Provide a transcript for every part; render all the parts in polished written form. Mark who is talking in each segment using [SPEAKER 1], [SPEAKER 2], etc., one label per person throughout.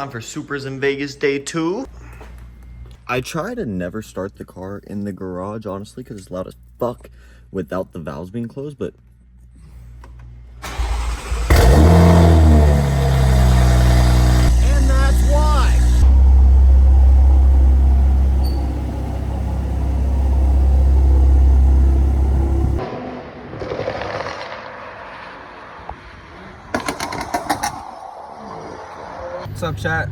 [SPEAKER 1] time for Supras in Vegas Day 2.
[SPEAKER 2] I try to never start the car in the garage, honestly, because it's loud as fuck without the valves being closed, but... And that's why!
[SPEAKER 3] What's up, chat?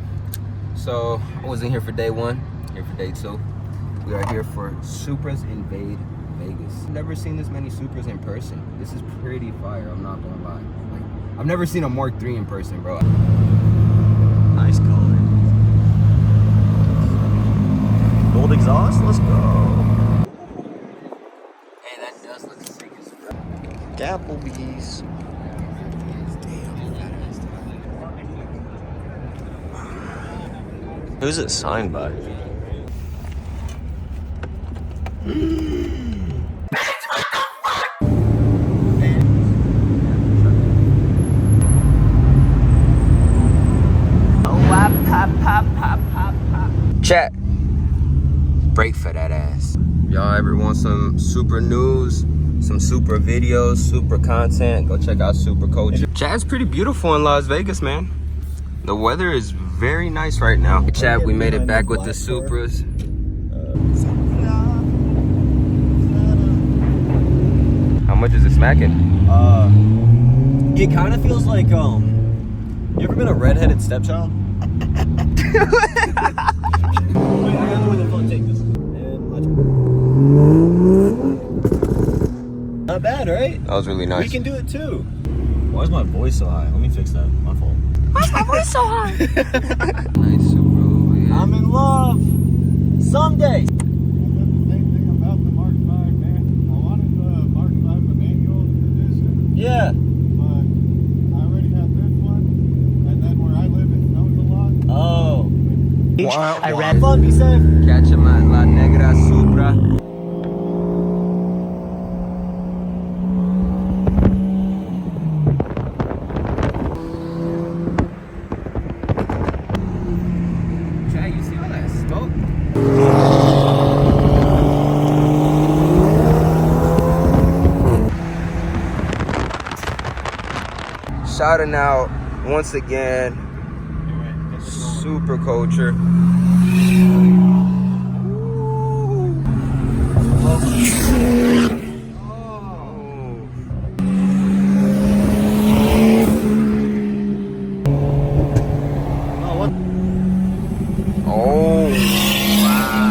[SPEAKER 3] So I wasn't here for day one, here for day two. We are here for Supras Invade Vegas. Never seen this many Supras in person. This is pretty fire, I'm not gonna lie. Like, I've never seen a Mark III in person, bro.
[SPEAKER 2] Nice color. Gold exhaust, let's go.
[SPEAKER 3] Hey, that does look sick as fuck.
[SPEAKER 2] Applebee's. Who's it signed by?
[SPEAKER 3] Chat, break for that ass. Y'all ever want some Supra news, some Supra videos, Supra content? Go check out Supra culture. Chat, it's pretty beautiful in Las Vegas, man. The weather is very nice right now. Chat, we made it back with the Supras. How much is it smacking?
[SPEAKER 2] It kind of feels like, you ever been a redheaded stepchild? Wait, I gotta do the phone, take this. And my turn. Not bad, right?
[SPEAKER 3] That was really nice.
[SPEAKER 2] We can do it too. Why is my voice so high? Let me fix that. My fault.
[SPEAKER 4] Why's my voice so high?
[SPEAKER 3] Nice Supra over here.
[SPEAKER 2] I'm in love. Someday. Yeah.
[SPEAKER 5] But I already have this one, and then where I live, it snows a lot.
[SPEAKER 2] Oh.
[SPEAKER 4] I read.
[SPEAKER 2] Fun, be safe.
[SPEAKER 3] Catch him at La Negra Supra. Chad, you see all that smoke? Shouting out once again, Supra culture. Oh, wow.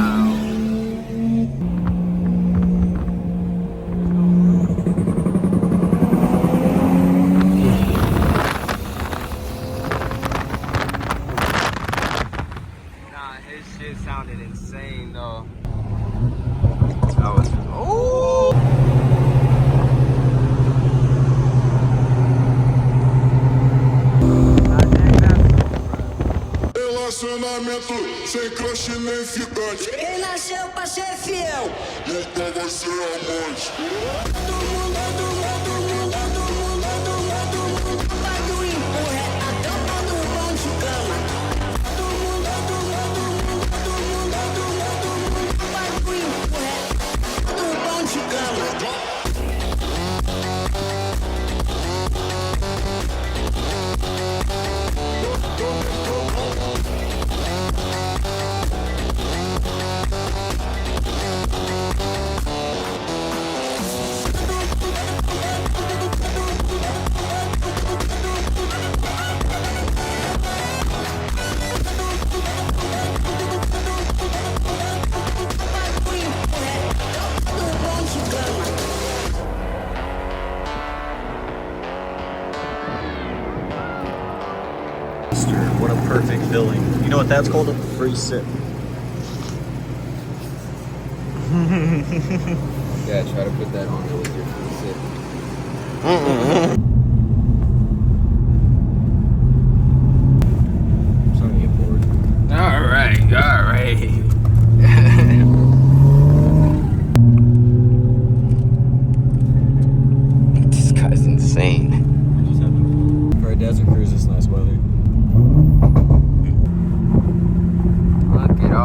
[SPEAKER 3] Nah, his shit sounded insane though. That was, oh!
[SPEAKER 6] Relacionamento sem crush nem ficante.
[SPEAKER 4] Quem nasceu pra ser fiel?
[SPEAKER 6] Nunca vai ser amante.
[SPEAKER 4] Vai do empurra, a tampa do pão de cama. Vai do empurra, do pão de cama.
[SPEAKER 2] What a perfect filling. You know what that's called? A free sip.
[SPEAKER 3] Yeah, try to put that on there with your sip.
[SPEAKER 2] Something to get bored.
[SPEAKER 3] All right. This guy's insane.
[SPEAKER 2] For a desert cruise, it's nice weather.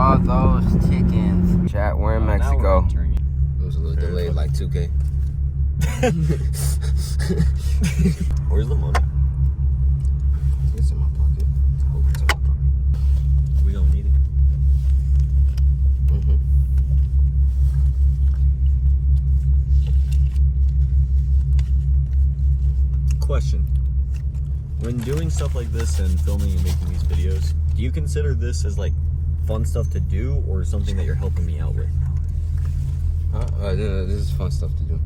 [SPEAKER 3] all those chickens. Chat, we're in Mexico. It was a little delayed, like 2K.
[SPEAKER 2] Where's the money?
[SPEAKER 3] It's in my pocket. I hope it's in my pocket.
[SPEAKER 2] We don't need it. Question. When doing stuff like this and filming and making these videos, do you consider this as like fun stuff to do or something that you're helping me out with?
[SPEAKER 3] No, this is fun stuff to do.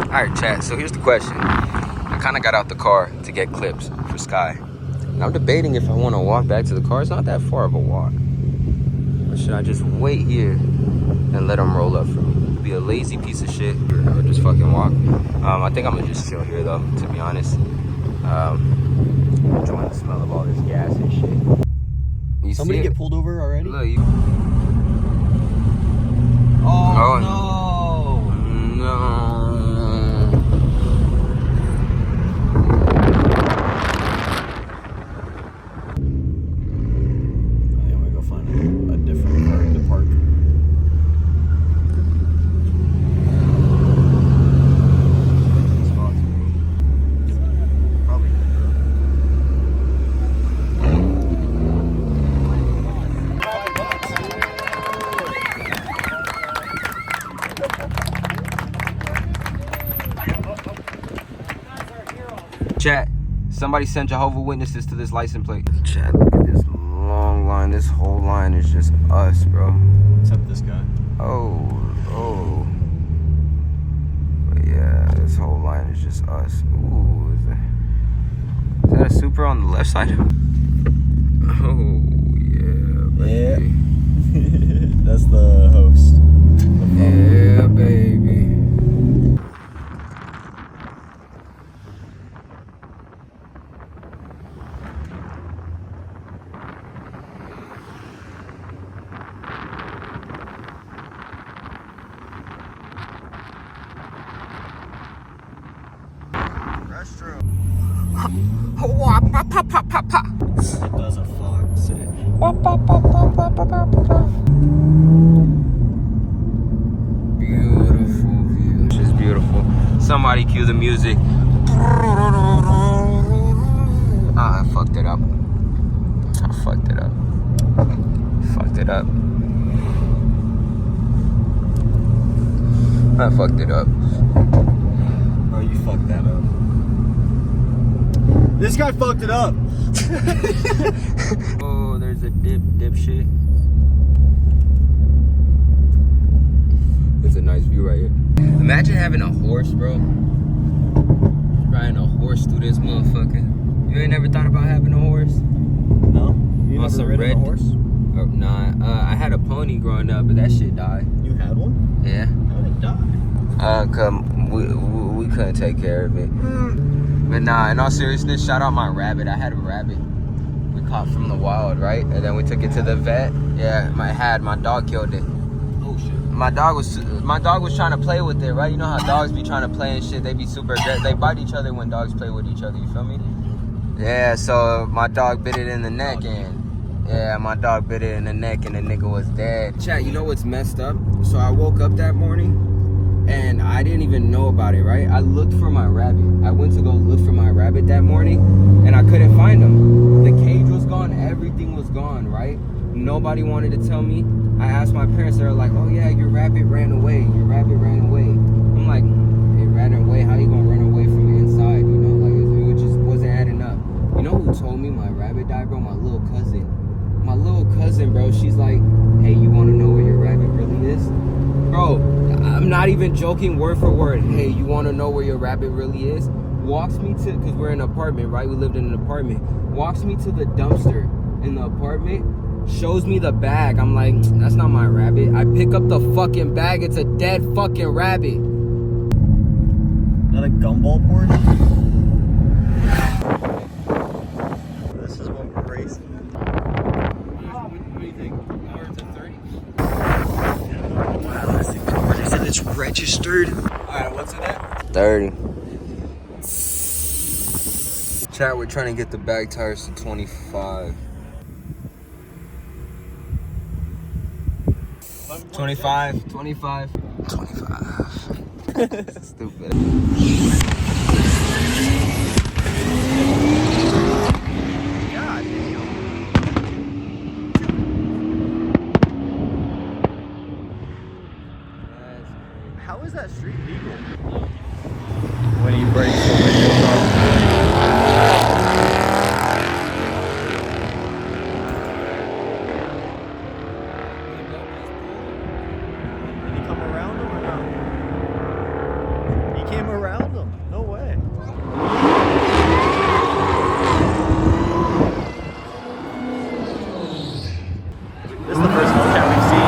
[SPEAKER 3] Alright, chat, so here's the question. I kind of got out the car to get clips for Sky. And I'm debating if I want to walk back to the car. It's not that far of a walk. Or should I just wait here and let them roll up for me? Be a lazy piece of shit or just fucking walk. I think I'm gonna just chill here though, to be honest. Enjoying the smell of all this gas and shit. You
[SPEAKER 2] Somebody
[SPEAKER 3] see
[SPEAKER 2] get
[SPEAKER 3] it?
[SPEAKER 2] pulled over already?
[SPEAKER 3] Look, you...
[SPEAKER 2] Oh, no.
[SPEAKER 3] No.
[SPEAKER 2] I'm gonna go find a different car to park. Probably.
[SPEAKER 3] Chat, somebody send Jehovah's Witnesses to this license plate. Chat, look at this long line. This whole line is just us, bro.
[SPEAKER 2] Except this guy.
[SPEAKER 3] Oh. But yeah, this whole line is just us. Ooh, is that a Supra on the left side? Oh, yeah, baby.
[SPEAKER 2] Yeah. That's the host.
[SPEAKER 3] Yeah, baby.
[SPEAKER 2] Restroom.
[SPEAKER 3] Pa.
[SPEAKER 2] It does a fox.
[SPEAKER 3] Beautiful view. It's beautiful. Somebody cue the music. I fucked it up. Fucked it up.
[SPEAKER 2] Bro, you fucked that up. This guy fucked it up.
[SPEAKER 3] Oh, there's a dip shit. It's a nice view right here. Imagine having a horse, bro. Riding a horse through this motherfucker. You ain't never thought about having a horse?
[SPEAKER 2] No? You
[SPEAKER 3] On
[SPEAKER 2] never
[SPEAKER 3] some
[SPEAKER 2] ridden
[SPEAKER 3] red
[SPEAKER 2] a horse?
[SPEAKER 3] Oh, nah, I had a pony growing up, but that shit died.
[SPEAKER 2] You had one?
[SPEAKER 3] Yeah.
[SPEAKER 2] How did it die?
[SPEAKER 3] Cause we couldn't take care of it. But nah, in all seriousness, shout out my rabbit. I had a rabbit we caught from the wild, right? And then we took it to the vet. Yeah, my dog killed it.
[SPEAKER 2] Oh shit.
[SPEAKER 3] My dog was trying to play with it, right? You know how dogs be trying to play and shit. They be super aggressive. They bite each other when dogs play with each other. You feel me? Yeah. So my dog bit it in the neck, and the nigga was dead. Chat, you know what's messed up? So I woke up that morning and I didn't even know about it, right? I looked for my rabbit. I went to go look for my rabbit that morning and I couldn't find him. The cage was gone. Everything was gone, right? Nobody wanted to tell me. I asked my parents, they were like, oh yeah, your rabbit ran away. I'm like, it ran away? How you gonna run away from inside? You know, like it just wasn't adding up. You know who told me my rabbit died, bro? My little cousin. My little cousin, bro. She's like, hey, you wanna know where your rabbit really is? Bro, I'm not even joking, word for word. Hey, you wanna know where your rabbit really is? Walks me to, cause we're in an apartment, right? We lived in an apartment. Walks me to the dumpster in the apartment. Shows me the bag. I'm like, that's not my rabbit. I pick up the fucking bag. It's a dead fucking rabbit.
[SPEAKER 2] Not a gumball port? This is what we're racing. What do you think? Hour to 30? Wow, this thing's gorgeous and it's registered. Alright, what's it at?
[SPEAKER 3] 30. Chat, we're trying to get the back tires to 25. 25. 25. 25. Stupid.
[SPEAKER 1] God damn. How is that street legal?
[SPEAKER 2] When he breaks the windows off.
[SPEAKER 1] Did he come around him or not? He came around him. No way. This is the first Hellcat we've seen.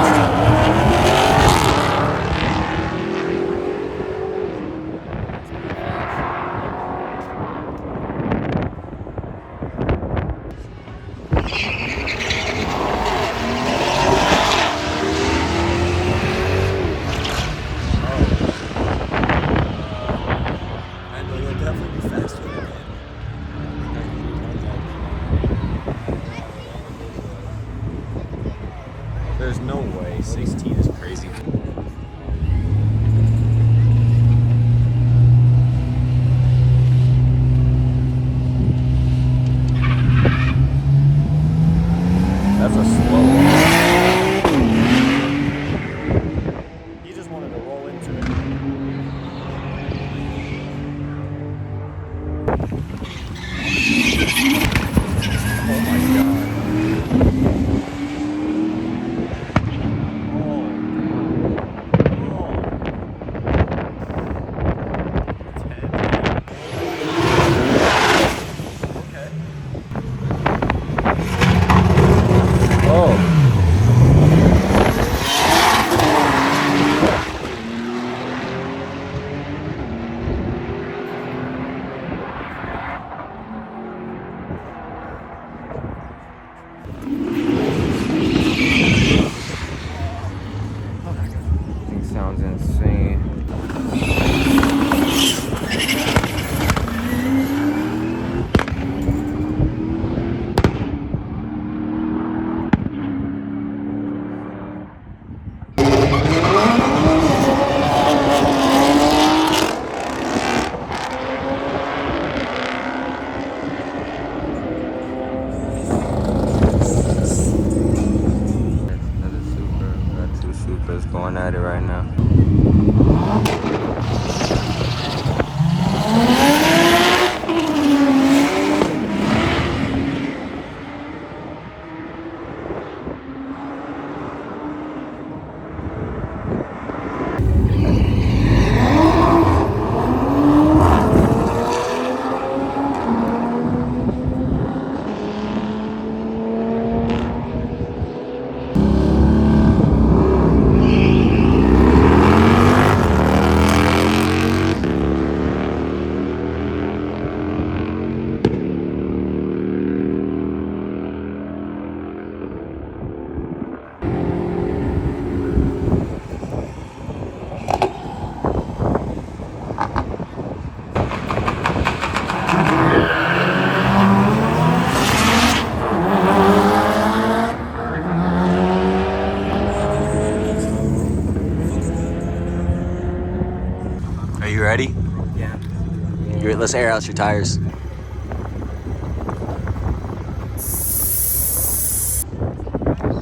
[SPEAKER 2] There's no way. 16 is crazy. That's a slow one.
[SPEAKER 1] He just wanted to roll into it.
[SPEAKER 2] Oh my god.
[SPEAKER 3] Sounds insane. Another Supra. We got two Supras going at it right now.
[SPEAKER 2] Are you ready?
[SPEAKER 3] Yeah.
[SPEAKER 2] Let's air out your tires.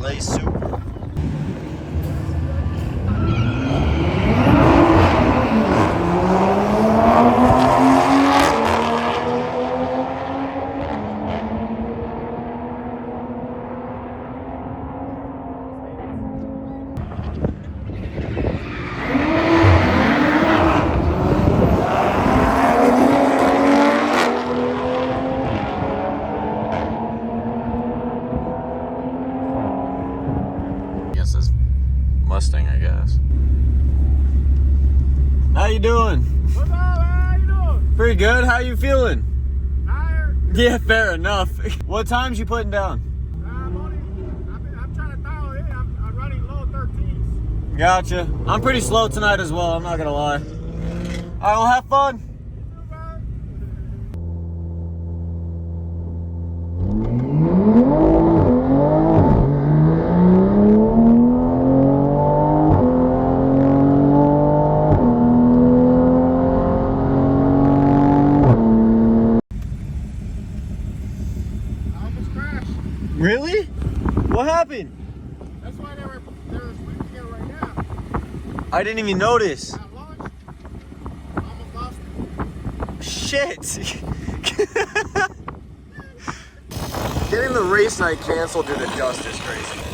[SPEAKER 1] Lay Supra.
[SPEAKER 2] Against this Mustang, I guess. How you doing?
[SPEAKER 5] What's up, man? How you doing?
[SPEAKER 2] Pretty good. How you feeling?
[SPEAKER 5] Tired?
[SPEAKER 2] Yeah, fair enough. What times you putting down?
[SPEAKER 5] I'm trying to dial in. I'm running low 13s.
[SPEAKER 2] Gotcha. I'm pretty slow tonight as well, I'm not gonna lie. Alright, well, have fun. Really? What happened?
[SPEAKER 5] That's why they're sleeping here right now.
[SPEAKER 2] I didn't even notice.
[SPEAKER 5] At lunch, I'm a bastard.
[SPEAKER 2] Shit. Getting the race night canceled did the justice crazy.